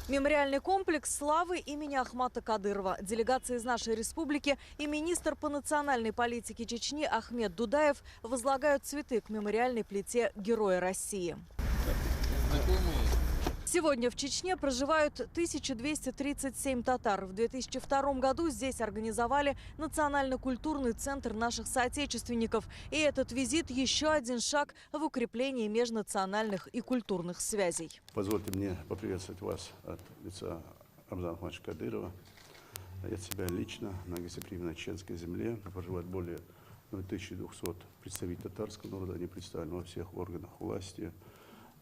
Мемориальный комплекс славы имени Ахмата Кадырова. Делегация из нашей республики и министр по национальной политике Чечни Ахмед Дудаев возлагают цветы к мемориальной плите Героя России. Сегодня в Чечне проживают 1237 татар. В 2002 году здесь организовали национально-культурный центр наших соотечественников. И этот визит – еще один шаг в укреплении межнациональных и культурных связей. Позвольте мне поприветствовать вас от лица Рамзана Ахматовича Кадырова. Я от себя лично на гостеприимной чеченской земле проживает более 1200 представителей татарского народа. Они представлены во всех органах власти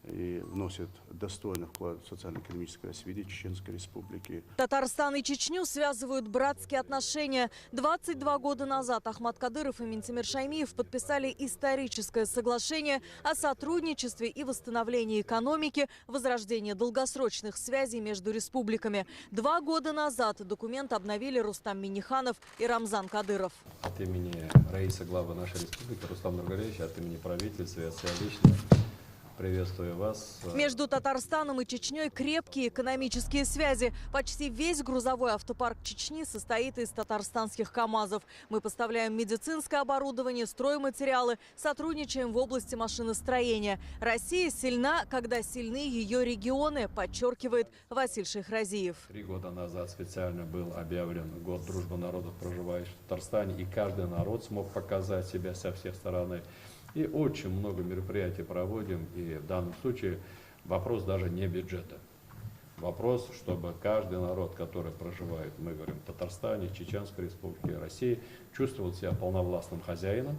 и вносят достойный вклад в социально-экономическое развитие Чеченской Республики. Татарстан и Чечню связывают братские отношения. 22 года назад Ахмат Кадыров и Минтимир Шаймиев подписали историческое соглашение о сотрудничестве и восстановлении экономики, возрождении долгосрочных связей между республиками. 2 года назад документ обновили Рустам Минниханов и Рамзан Кадыров. От имени Раиса, главы нашей республики, Рустам Нургалиевич, от имени правительства и от себя лично приветствую вас. Между Татарстаном и Чечней крепкие экономические связи. Почти весь грузовой автопарк Чечни состоит из татарстанских КАМАЗов. Мы поставляем медицинское оборудование, стройматериалы, сотрудничаем в области машиностроения. Россия сильна, когда сильны ее регионы, подчеркивает Василь Шейхразиев. 3 года назад специально был объявлен год дружбы народов, проживающих в Татарстане, и каждый народ смог показать себя со всех сторон. И очень много мероприятий проводим, и в данном случае вопрос даже не бюджета. Вопрос, чтобы каждый народ, который проживает, мы говорим, в Татарстане, Чеченской Республике, России, чувствовал себя полновластным хозяином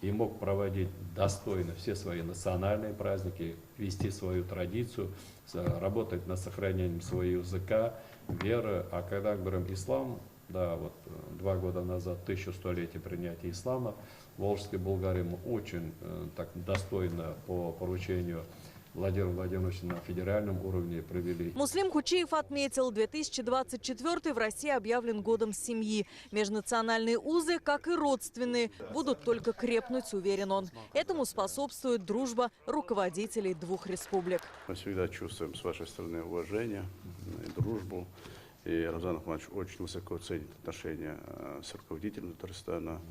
и мог проводить достойно все свои национальные праздники, вести свою традицию, работать над сохранением своего языка, веры. А когда говорим ислам, да, вот 2 года назад, 1100-летие принятия ислама, в Волжской Болгарии мы очень так достойно по поручению Владимира Владимировича на федеральном уровне провели. Муслим Хучиев отметил, 2024 в России объявлен годом семьи. Межнациональные узы, как и родственные, будут только крепнуть, уверен он. Этому способствует дружба руководителей 2 республик. Мы всегда чувствуем с вашей стороны уважение и дружбу. И Рамзан Ахматович очень высоко ценит отношения с руководителем Татарстана.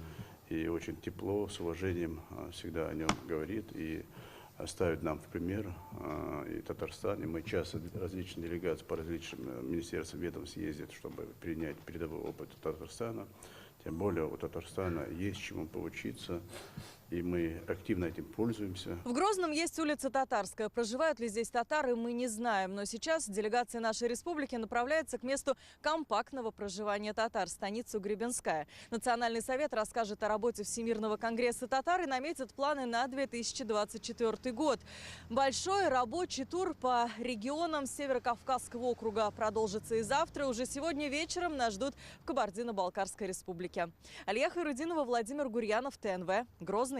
И очень тепло, с уважением всегда о нем говорит и ставит нам в пример. И в Татарстане мы часто различные делегации по различным министерствам, ведомств ездят, чтобы принять передовой опыт Татарстана. Тем более у Татарстана есть чему поучиться, и мы активно этим пользуемся. В Грозном есть улица Татарская. Проживают ли здесь татары, мы не знаем. Но сейчас делегация нашей республики направляется к месту компактного проживания татар, станицу Гребенская. Национальный совет расскажет о работе Всемирного конгресса татар и наметит планы на 2024 год. Большой рабочий тур по регионам Северо-Кавказского округа продолжится и завтра. Уже сегодня вечером нас ждут в Кабардино-Балкарской республике. Алия Хайрудинова, Владимир Гурьянов, ТНВ, Грозный.